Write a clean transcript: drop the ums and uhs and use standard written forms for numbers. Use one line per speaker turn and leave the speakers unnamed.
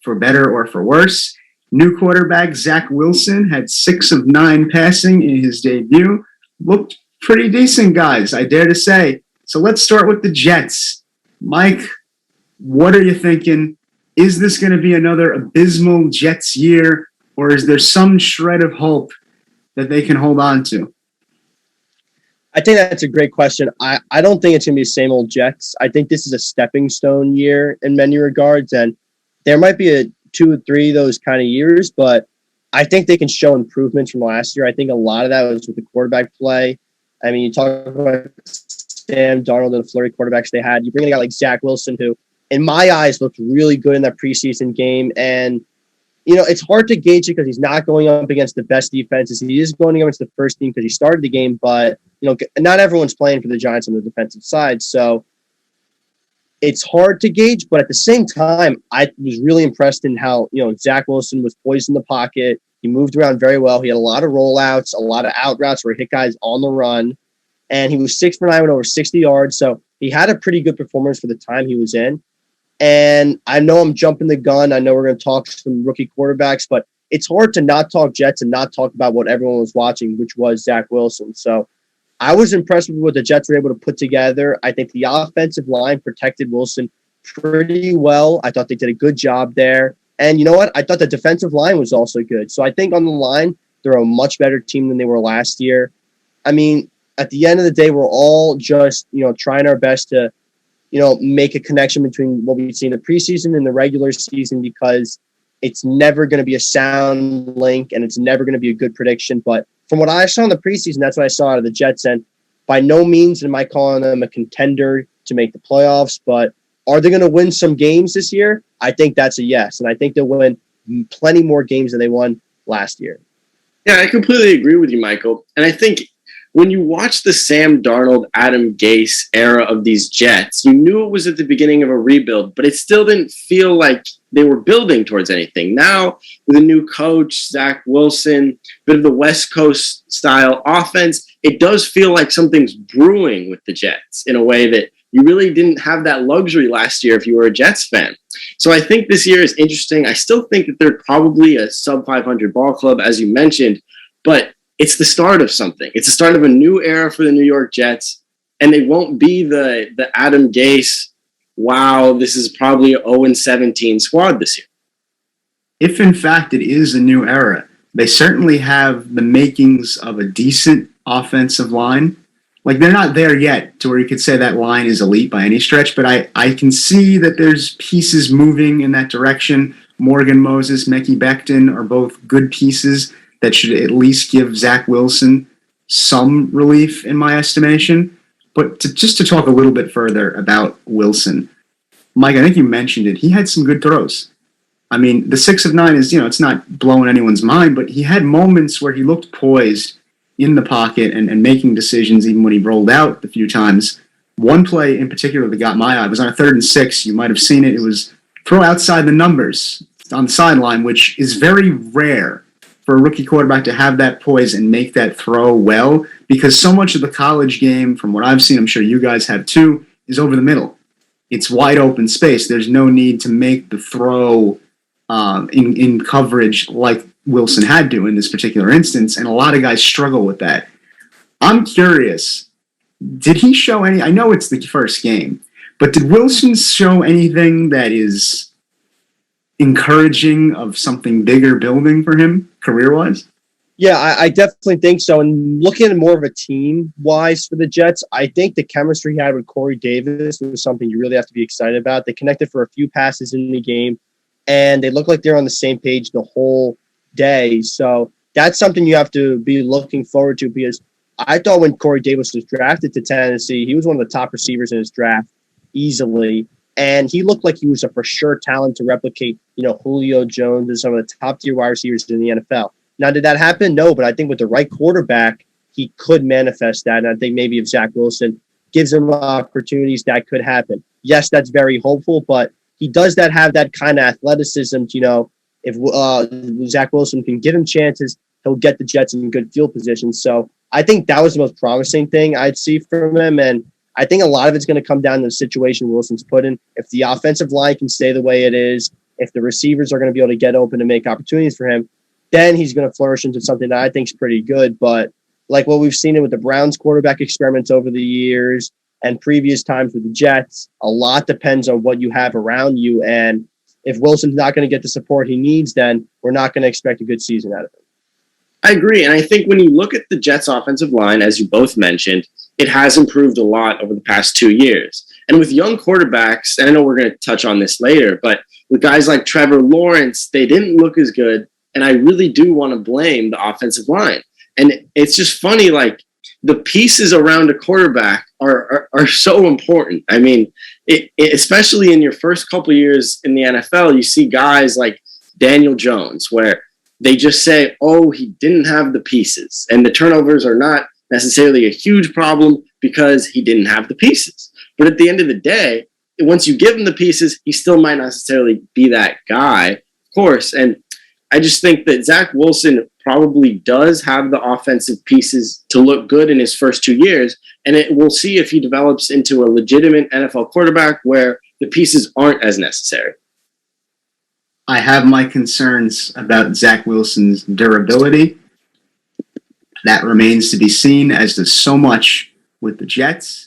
for better or for worse. New quarterback Zach Wilson had 6 of 9 passing in his debut. Looked pretty decent, guys, I dare to say. So let's start with the Jets. Mike, what are you thinking? Is this going to be another abysmal Jets year, or is there some shred of hope that they can hold on to?
I think that's a great question. I don't think it's going to be the same old Jets. I think this is a stepping stone year in many regards, and there might be a 2 or 3 of those kind of years, but I think they can show improvements from last year. I think a lot of that was with the quarterback play. I mean, you talk about Sam Darnold and the flurry quarterbacks they had. You bring in a guy like Zach Wilson, who, in my eyes, looked really good in that preseason game. And, you know, it's hard to gauge it because he's not going up against the best defenses. He is going against the first team because he started the game, but, you know, not everyone's playing for the Giants on the defensive side. So it's hard to gauge, but at the same time, I was really impressed in how, you know, Zach Wilson was poised in the pocket. He moved around very well. He had a lot of rollouts, a lot of out routes where he hit guys on the run. And he was 6 for 9 with over 60 yards. So he had a pretty good performance for the time he was in. And I know I'm jumping the gun. I know we're going to talk some rookie quarterbacks, but it's hard to not talk Jets and not talk about what everyone was watching, which was Zach Wilson. So I was impressed with what the Jets were able to put together. I think the offensive line protected Wilson pretty well. I thought they did a good job there. And you know what? I thought the defensive line was also good. So I think on the line, they're a much better team than they were last year. I mean, at the end of the day, we're all just, you know, trying our best to, you know, make a connection between what we've seen in the preseason and the regular season, because it's never going to be a sound link and it's never going to be a good prediction. But from what I saw in the preseason, that's what I saw out of the Jets. And by no means am I calling them a contender to make the playoffs, but are they going to win some games this year? I think that's a yes. And I think they'll win plenty more games than they won last year.
Yeah, I completely agree with you, Michael. And I think when you watch the Sam Darnold, Adam Gase era of these Jets, you knew it was at the beginning of a rebuild, but it still didn't feel like they were building towards anything. Now, with a new coach, Zach Wilson, bit of the West Coast style offense, it does feel like something's brewing with the Jets in a way that you really didn't have that luxury last year if you were a Jets fan. So I think this year is interesting. I still think that they're probably a sub-500 ball club, as you mentioned, but it's the start of something. It's the start of a new era for the New York Jets, and they won't be the Adam Gase, wow, this is probably an 0-17 squad this year.
If, in fact, it is a new era, they certainly have the makings of a decent offensive line. Like, they're not there yet to where you could say that line is elite by any stretch, but I can see that there's pieces moving in that direction. Morgan Moses, Mekhi Becton are both good pieces that should at least give Zach Wilson some relief in my estimation. But just to talk a little bit further about Wilson, Mike, I think you mentioned it. He had some good throws. I mean, the 6 of 9 is, you know, it's not blowing anyone's mind, but he had moments where he looked poised in the pocket and making decisions even when he rolled out a few times. One play in particular that got my eye was on a 3rd and 6. You might have seen it. It was throw outside the numbers on the sideline, which is very rare for a rookie quarterback to have that poise and make that throw well, because so much of the college game, from what I've seen, I'm sure you guys have too, is over the middle. It's wide open space. There's no need to make the throw in coverage like Wilson had to in this particular instance, and a lot of guys struggle with that. I'm curious, did he show any, I know it's the first game, but did Wilson show anything that is encouraging of something bigger building for him career-wise?
Yeah, I definitely think so. And looking at more of a team-wise for the Jets, I think the chemistry he had with Corey Davis was something you really have to be excited about. They connected for a few passes in the game, and they look like they're on the same page the whole day. So that's something you have to be looking forward to, because I thought when Corey Davis was drafted to Tennessee, he was one of the top receivers in his draft easily. And he looked like he was a for sure talent to replicate, you know, Julio Jones and some of the top tier wide receivers in the NFL. Now, did that happen? No, but I think with the right quarterback, he could manifest that. And I think maybe if Zach Wilson gives him opportunities, that could happen. Yes, that's very hopeful, but he does have that kind of athleticism. You know, if Zach Wilson can give him chances, he'll get the Jets in good field position. So I think that was the most promising thing I'd see from him. And I think a lot of it's going to come down to the situation Wilson's put in. If the offensive line can stay the way it is, if the receivers are going to be able to get open and make opportunities for him, then he's going to flourish into something that I think is pretty good. But like what we've seen it with the Browns quarterback experiments over the years and previous times with the Jets, a lot depends on what you have around you. And if Wilson's not going to get the support he needs, then we're not going to expect a good season out of him.
I agree. And I think when you look at the Jets offensive line, as you both mentioned, it has improved a lot over the past 2 years. And with young quarterbacks, and I know we're going to touch on this later, but with guys like Trevor Lawrence, they didn't look as good. And I really do want to blame the offensive line. And it's just funny, like the pieces around a quarterback are so important. I mean, especially in your first couple of years in the NFL, you see guys like Daniel Jones, where they just say, oh, he didn't have the pieces. And the turnovers are not necessarily a huge problem because he didn't have the pieces. But at the end of the day, once you give him the pieces, he still might not necessarily be that guy, of course. And I just think that Zach Wilson probably does have the offensive pieces to look good in his first 2 years. And we'll see if he develops into a legitimate NFL quarterback where the pieces aren't as necessary.
I have my concerns about Zach Wilson's durability. That remains to be seen, as does so much with the Jets.